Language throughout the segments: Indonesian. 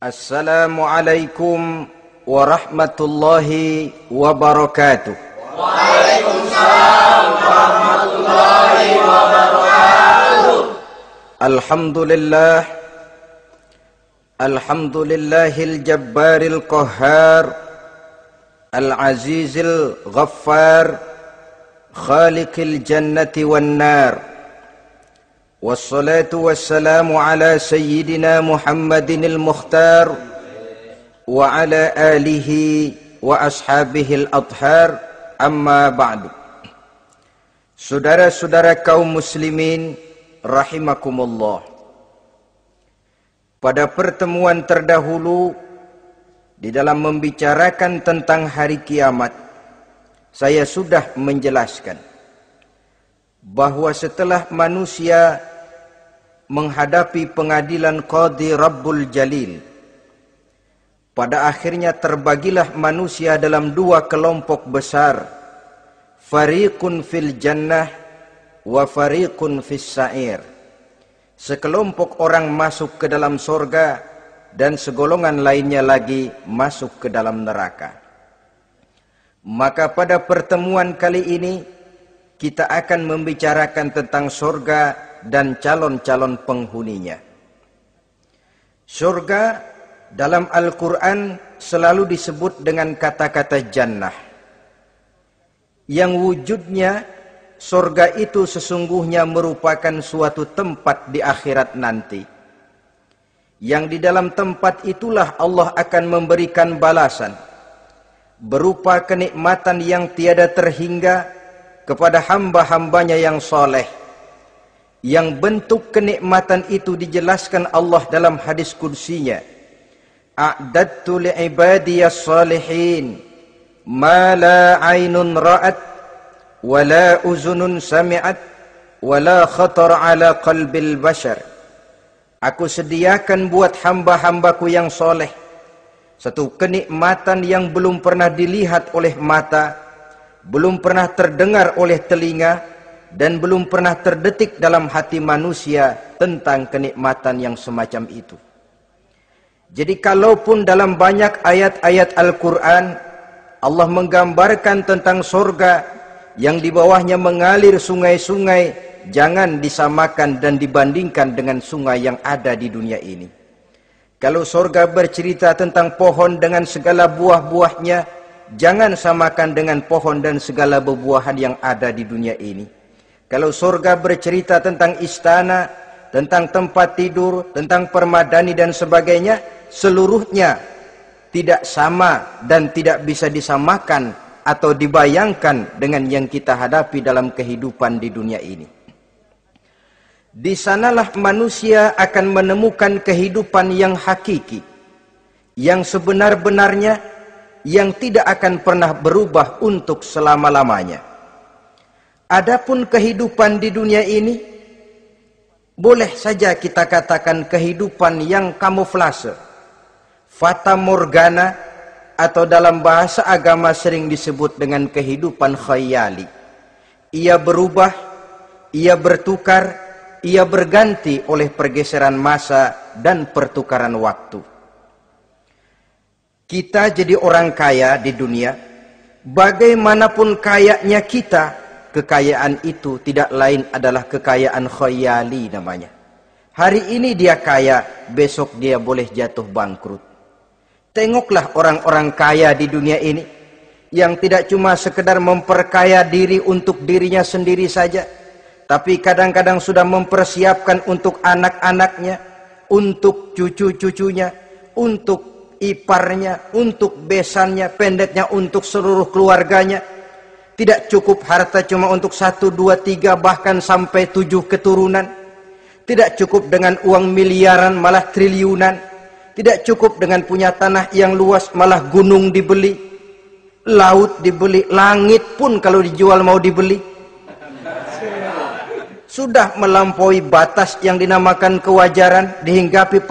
Assalamualaikum warahmatullahi wabarakatuh. Waalaikumsalam warahmatullahi wabarakatuh. Alhamdulillahil jabbaril qahhar, al-azizil ghaffar, khaliqil jannati wan nar. Wassalatu wassalamu ala sayyidina Muhammadinil Mukhtar wa ala alihi wa ashabihil adhar, amma ba'du. Saudara-saudara kaum muslimin rahimakumullah. Pada pertemuan terdahulu di dalam membicarakan tentang hari kiamat, saya sudah menjelaskan bahwa setelah manusia menghadapi pengadilan Qadhi Rabbul Jalil, pada akhirnya terbagilah manusia dalam dua kelompok besar, fariqun fil jannah wa fariqun fis sa'ir. Sekelompok orang masuk ke dalam surga dan segolongan lainnya lagi masuk ke dalam neraka. Maka pada pertemuan kali ini kita akan membicarakan tentang surga dan calon-calon penghuninya. Surga dalam Al-Quran selalu disebut dengan kata-kata jannah, yang wujudnya surga itu sesungguhnya merupakan suatu tempat di akhirat nanti, yang di dalam tempat itulah Allah akan memberikan balasan berupa kenikmatan yang tiada terhingga kepada hamba-hambanya yang soleh, yang bentuk kenikmatan itu dijelaskan Allah dalam hadis kursinya, a'dadtu li'ibadiyas salihin ma la aynun ra'at wa la uzunun sami'at wa la khatar ala qalbil bashar. Aku sediakan buat hamba-hambaku yang soleh satu kenikmatan yang belum pernah dilihat oleh mata, belum pernah terdengar oleh telinga, dan belum pernah terdetik dalam hati manusia tentang kenikmatan yang semacam itu. Jadi kalaupun dalam banyak ayat-ayat Al-Quran Allah menggambarkan tentang surga yang di bawahnya mengalir sungai-sungai, jangan disamakan dan dibandingkan dengan sungai yang ada di dunia ini. Kalau surga bercerita tentang pohon dengan segala buah-buahnya, jangan samakan dengan pohon dan segala buah-buahan yang ada di dunia ini. Kalau surga bercerita tentang istana, tentang tempat tidur, tentang permadani dan sebagainya, seluruhnya tidak sama dan tidak bisa disamakan atau dibayangkan dengan yang kita hadapi dalam kehidupan di dunia ini. Di sanalah manusia akan menemukan kehidupan yang hakiki, yang sebenar-benarnya, yang tidak akan pernah berubah untuk selama-lamanya. Adapun kehidupan di dunia ini, boleh saja kita katakan kehidupan yang kamuflase, fata morgana, atau dalam bahasa agama sering disebut dengan kehidupan khayali. Ia berubah, ia bertukar, ia berganti oleh pergeseran masa dan pertukaran waktu. Kita jadi orang kaya di dunia, bagaimanapun kayanya kita, kekayaan itu tidak lain adalah kekayaan khayali namanya. Hari ini dia kaya, besok dia boleh jatuh bangkrut. Tengoklah orang-orang kaya di dunia ini, yang tidak cuma sekedar memperkaya diri untuk dirinya sendiri saja, tapi kadang-kadang sudah mempersiapkan untuk anak-anaknya, untuk cucu-cucunya, untuk iparnya, untuk besannya, pendeknya untuk seluruh keluarganya. Tidak cukup harta cuma untuk 1, 2, 3, bahkan sampai 7 keturunan. Tidak cukup dengan uang miliaran, malah triliunan. Tidak cukup dengan punya tanah yang luas, malah gunung dibeli, laut dibeli, langit pun kalau dijual mau dibeli. Sudah melampaui batas yang dinamakan kewajaran, dihinggapi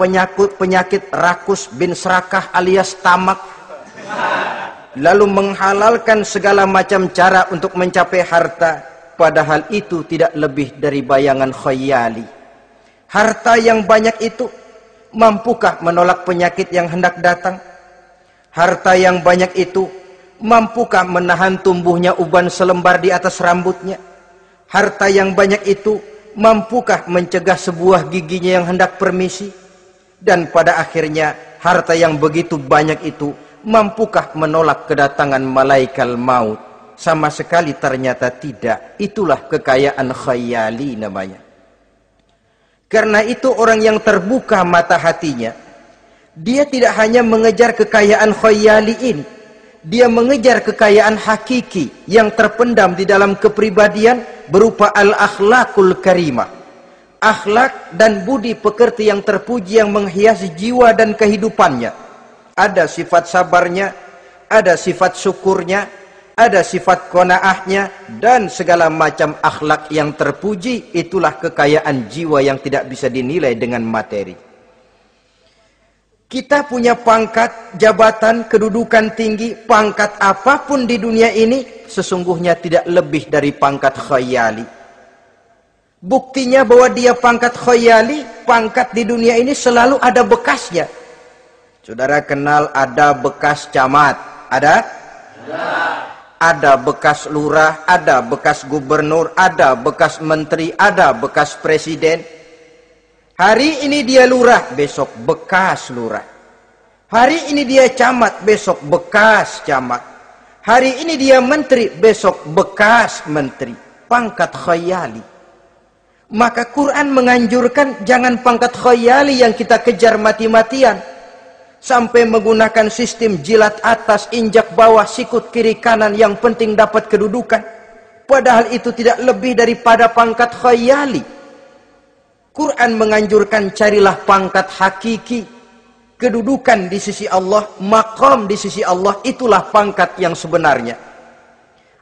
penyakit rakus bin serakah alias tamak. Lalu menghalalkan segala macam cara untuk mencapai harta, padahal itu tidak lebih dari bayangan khayali. Harta yang banyak itu mampukah menolak penyakit yang hendak datang? Harta yang banyak itu, mampukah menahan tumbuhnya uban selembar di atas rambutnya? Harta yang banyak itu, mampukah mencegah sebuah giginya yang hendak permisi? Dan pada akhirnya, harta yang begitu banyak itu, mampukah menolak kedatangan malaikat maut? Sama sekali ternyata tidak. Itulah kekayaan khayali namanya. Karena itu orang yang terbuka mata hatinya, dia tidak hanya mengejar kekayaan khayali ini, dia mengejar kekayaan hakiki yang terpendam di dalam kepribadian berupa al-akhlaqul karimah. Akhlak dan budi pekerti yang terpuji yang menghiasi jiwa dan kehidupannya. Ada sifat sabarnya, ada sifat syukurnya, ada sifat qanaahnya, dan segala macam akhlak yang terpuji. Itulah kekayaan jiwa yang tidak bisa dinilai dengan materi. Kita punya pangkat, jabatan, kedudukan tinggi, pangkat apapun di dunia ini sesungguhnya tidak lebih dari pangkat khayali. Buktinya bahwa dia pangkat khayali, pangkat di dunia ini selalu ada bekasnya. Saudara kenal ada bekas camat? Ada? Ada bekas lurah, ada bekas gubernur, ada bekas menteri, ada bekas presiden. Hari ini dia lurah, besok bekas lurah. Hari ini dia camat, besok bekas camat. Hari ini dia menteri, besok bekas menteri. Pangkat khayali. Maka Quran menganjurkan jangan pangkat khayali yang kita kejar mati-matian. Sampai menggunakan sistem jilat atas, injak bawah, sikut kiri kanan, yang penting dapat kedudukan. Padahal itu tidak lebih daripada pangkat khayali. Quran menganjurkan carilah pangkat hakiki. Kedudukan di sisi Allah, maqam di sisi Allah, itulah pangkat yang sebenarnya.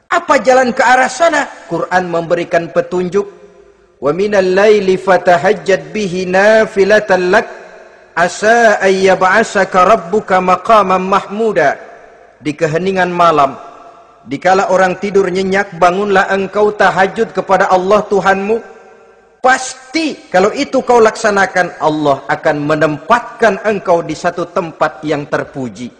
Apa jalan ke arah sana? Quran memberikan petunjuk. Wa minal laili fatahajjad bihi nafilatan lak asa ayyab'asaka rabbuka maqaman mahmuda. Di keheningan malam, dikala orang tidur nyenyak, bangunlah engkau tahajud kepada Allah Tuhanmu. Pasti kalau itu kau laksanakan, Allah akan menempatkan engkau di satu tempat yang terpuji,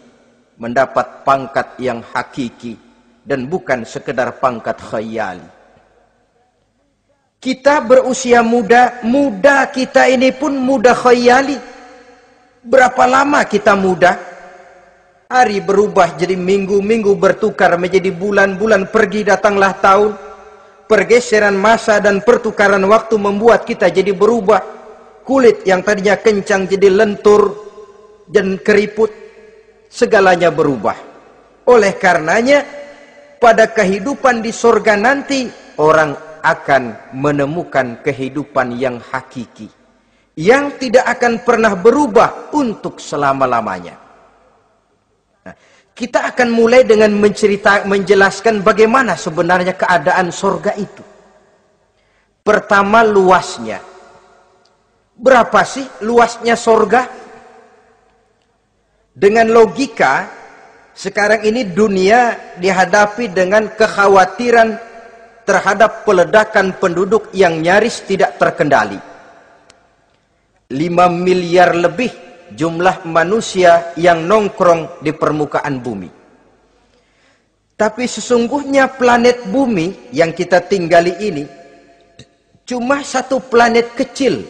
mendapat pangkat yang hakiki dan bukan sekedar pangkat khayali. Kita berusia muda, muda kita ini pun muda khayali. Berapa lama kita muda? Hari berubah jadi minggu, minggu bertukar menjadi bulan, bulan pergi datanglah tahun. Pergeseran masa dan pertukaran waktu membuat kita jadi berubah. Kulit yang tadinya kencang jadi lentur dan keriput. Segalanya berubah. Oleh karenanya, pada kehidupan di surga nanti, orang akan menemukan kehidupan yang hakiki, yang tidak akan pernah berubah untuk selama-lamanya. Nah, kita akan mulai dengan menjelaskan bagaimana sebenarnya keadaan surga itu. Pertama, luasnya. Berapa sih luasnya surga? Dengan logika, sekarang ini dunia dihadapi dengan kekhawatiran terhadap peledakan penduduk yang nyaris tidak terkendali. 5 miliar lebih jumlah manusia yang nongkrong di permukaan bumi. Tapi sesungguhnya planet bumi yang kita tinggali ini cuma satu planet kecil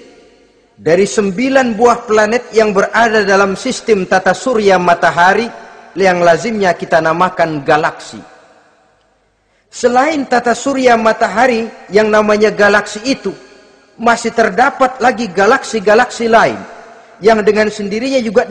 dari 9 buah planet yang berada dalam sistem tata surya matahari yang lazimnya kita namakan galaksi. Selain tata surya matahari yang namanya galaksi itu, masih terdapat lagi galaksi-galaksi lain yang dengan sendirinya juga